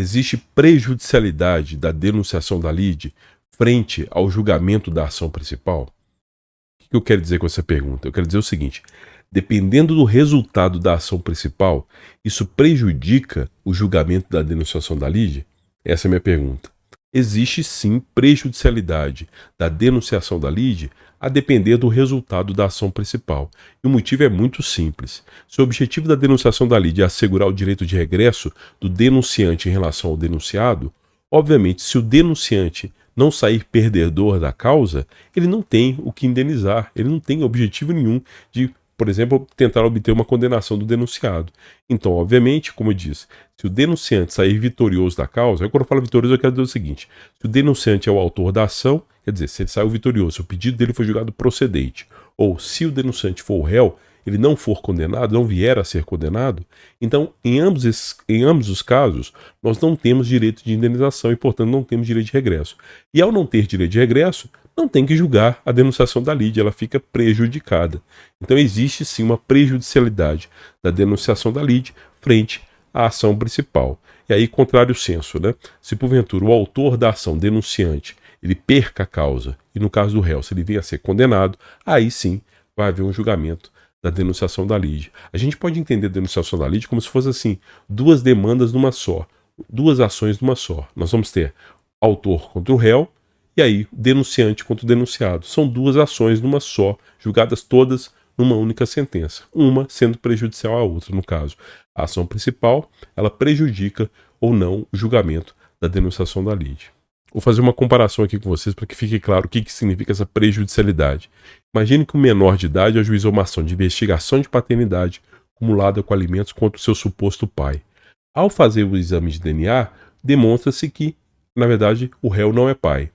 existe prejudicialidade da denunciação da lide frente ao julgamento da ação principal? O que eu quero dizer com essa pergunta? Eu quero dizer o seguinte: dependendo do resultado da ação principal, isso prejudica o julgamento da denunciação da lide? Essa é a minha pergunta. Existe sim prejudicialidade da denunciação da lide a depender do resultado da ação principal. E o motivo é muito simples. Se o objetivo da denunciação da lide é assegurar o direito de regresso do denunciante em relação ao denunciado, obviamente, se o denunciante não sair perdedor da causa, ele não tem o que indenizar, ele não tem objetivo nenhum de, por exemplo, tentar obter uma condenação do denunciado. Então, obviamente, como eu disse, se o denunciante sair vitorioso da causa, quando eu falo vitorioso, eu quero dizer o seguinte: se o denunciante é o autor da ação, quer dizer, se ele saiu vitorioso, se o pedido dele foi julgado procedente, ou se o denunciante for o réu, ele não for condenado, não vier a ser condenado, então, em ambos os casos, nós não temos direito de indenização e, portanto, não temos direito de regresso. E ao não ter direito de regresso, não tem que julgar a denunciação da lide, ela fica prejudicada. Então existe sim uma prejudicialidade da denunciação da lide frente à ação principal. E aí, contrário senso, né? Se porventura o autor da ação denunciante ele perca a causa, e no caso do réu, se ele venha a ser condenado, aí sim vai haver um julgamento da denunciação da lide. A gente pode entender a denunciação da lide como se fosse assim, duas demandas numa só, duas ações numa só. Nós vamos ter autor contra o réu, e aí denunciante contra o denunciado. São duas ações numa só, julgadas todas numa única sentença, uma sendo prejudicial à outra. No caso, a ação principal, ela prejudica ou não o julgamento da denunciação da lide. Vou fazer uma comparação aqui com vocês para que fique claro o que significa essa prejudicialidade. Imagine que um menor de idade ajuizou uma ação de investigação de paternidade acumulada com alimentos contra o seu suposto pai. Ao fazer o exame de DNA, demonstra-se que, na verdade, o réu não é pai.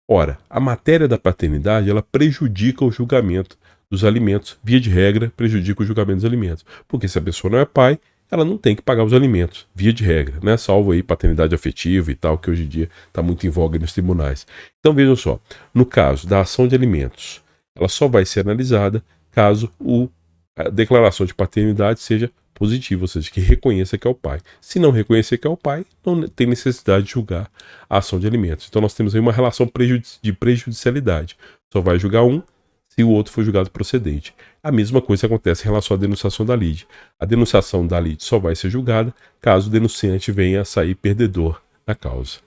Ora, a matéria da paternidade ela prejudica o julgamento dos alimentos, via de regra, prejudica o julgamento dos alimentos. Porque se a pessoa não é pai, ela não tem que pagar os alimentos, via de regra, né? Salvo aí paternidade afetiva e tal, que hoje em dia está muito em voga nos tribunais. Então vejam só, no caso da ação de alimentos, ela só vai ser analisada caso a declaração de paternidade seja positiva, ou seja, que reconheça que é o pai. Se não reconhecer que é o pai, não tem necessidade de julgar a ação de alimentos. Então nós temos aí uma relação de prejudicialidade. Só vai julgar um se o outro for julgado procedente. A mesma coisa acontece em relação à denunciação da lide. A denunciação da lide só vai ser julgada caso o denunciante venha a sair perdedor na causa.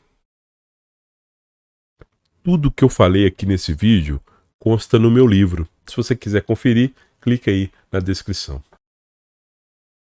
Tudo que eu falei aqui nesse vídeo consta no meu livro. Se você quiser conferir, clique aí na descrição.